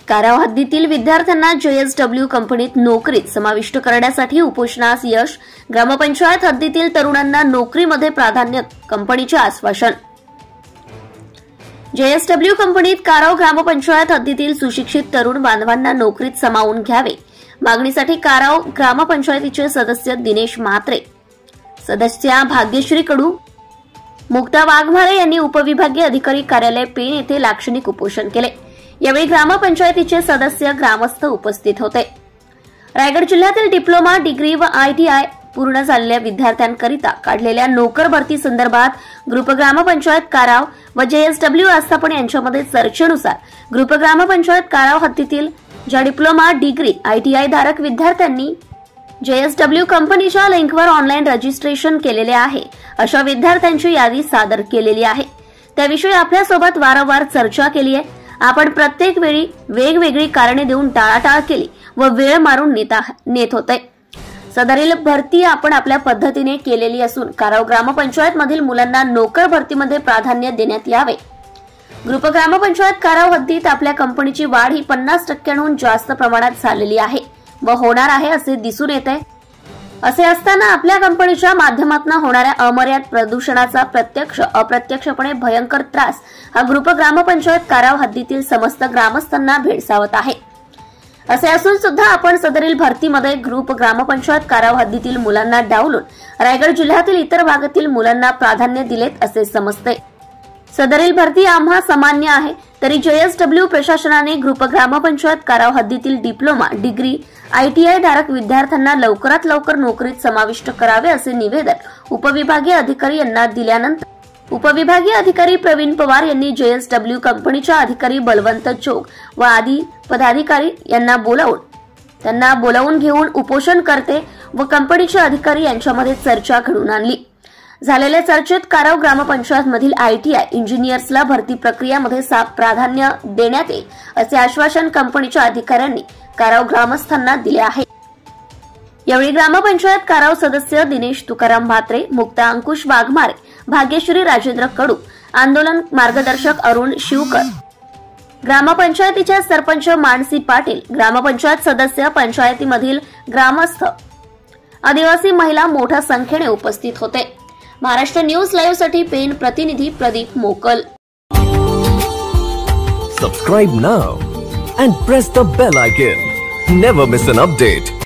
काराव हद्दीतील विद्यार्थ्यांना JSW कंपनीत नोकरीत समाविष्ट करण्यासाठी उपोषणास यश, ग्रामपंचायत हद्दीतील तरुणांना नोकरीमध्ये प्राधान्य, कंपनीचे आश्वासन। JSW कंपनीत काराव ग्रामपंचायत हद्दीतील सुशिक्षित तरुण बांधवांना नोकरीत सामावून घ्यावे मागणीसाठी काराव ग्रामपंचायतीचे सदस्य दिनेश म्हात्रे, सदस्या भाग्यश्री कडू, मुक्ता वाघमारे यांनी उपविभागीय अधिकारी कार्यालय पेण येथे लाक्षणिक उपोषण केले। यावेळी ग्रामपंचायतीचे सदस्य, ग्रामस्थ उपस्थित होते। रायगड जिल्ह्यातील डिप्लोमा, डिग्री व ITI पूर्ण झालेल्या विद्यार्थ्यांकरिता काढलेल्या नोकर भरती संदर्भात ग्रुप ग्रामपंचायत काराव व JSW आस्थापन यांच्यामध्ये चर्चेनुसार ग्रुप ग्रामपंचायत काराव हद्दीतील ज्या डिप्लोमा, डिग्री, ITI धारक विद्यार्थ्यांनी JSW कंपनीच्या लिंकवर ऑनलाईन रजिस्ट्रेशन केलेले आहे अशा विद्यार्थ्यांची यादी सादर केलेली आहे। त्याविषयी आपल्यासोबत वारंवार चर्चा केली आहे। आपण प्रत्येक वेळी वेगवेगळी कारणे देऊन टाळाटाळ केली व वेळ मारून नेत होते। सदरील भरती आपण आपल्या पद्धतीने केलेली असून काराव ग्रामपंचायत मधील मुलांना नोकर भरतीमध्ये प्राधान्य देण्यात यावे। ग्रुप ग्रामपंचायत काराव हद्दीत आपल्या कंपनीची वाढ ही 50% जास्त प्रमाणात झालेली आहे व होणार आहे असे दिसून येत आहे। असे असताना आपल्या कंपनीच्या माध्यमातून होणाऱ्या अमर्याद प्रदूषणाचा प्रत्यक्ष अप्रत्यक्षपणे भयंकर त्रास हा ग्रुप ग्रामपंचायत काराव हद्दीतील समस्त ग्रामस्थांना भेडसावत आहे। असे असून सुद्धा आपण सदरील भरतीमध्ये ग्रुप ग्रामपंचायत काराव हद्दीतील मुलांना डावलून रायगड जिल्ह्यातील इतर भागातील मुलांना प्राधान्य दिलेत असे समजते। सदरील भरती आम्हा सामान्य आहे, तरी JSW प्रशासनाने ग्रुप ग्रामपंचायत काराव हद्दीतील डिप्लोमा, डिग्री, ITI धारक विद्यार्थ्यांना लवकरात लवकर नोकरीत समाविष्ट करावे असे निवेदन उपविभागीय अधिकारी यांना दिल्यानंतर उपविभागीय अधिकारी प्रवीण पवार यांनी JSW कंपनीच्या अधिकारी बलवंत चोग व आदी पदाधिकारी यांना बोलावून घेऊन उपोषणकर्ते व कंपनीचे अधिकारी यांच्यामध्ये चर्चा घडून आणली। झालेल्या चर्चेत काराव ग्रामपंचायत मधील ITI इंजिनियर्सला भरती प्रक्रियेमध्ये प्राधान्य देण्यात येईल असे आश्वासन कंपनीच्या अधिकाऱ्यांनी काराव ग्रामस्थांना दिले आहे। यावेळी ग्रामपंचायत काराव सदस्य दिनेश तुकाराम म्हात्रे, मुक्ता अंकुश वाघमारे, भाग्यश्री राजेंद्र कडू, आंदोलन मार्गदर्शक अरुण शिवकर, ग्रामपंचायतीच्या सरपंच मानसी पाटील, ग्रामपंचायत सदस्य, पंचायतीमधील ग्रामस्थ, आदिवासी महिला मोठ्या संख्येने उपस्थित होते। महाराष्ट्र न्यूज लाईव्ह साठी पेन प्रतिनिधी प्रदीप मोकल। Subscribe now and press the bell icon. Never miss an update.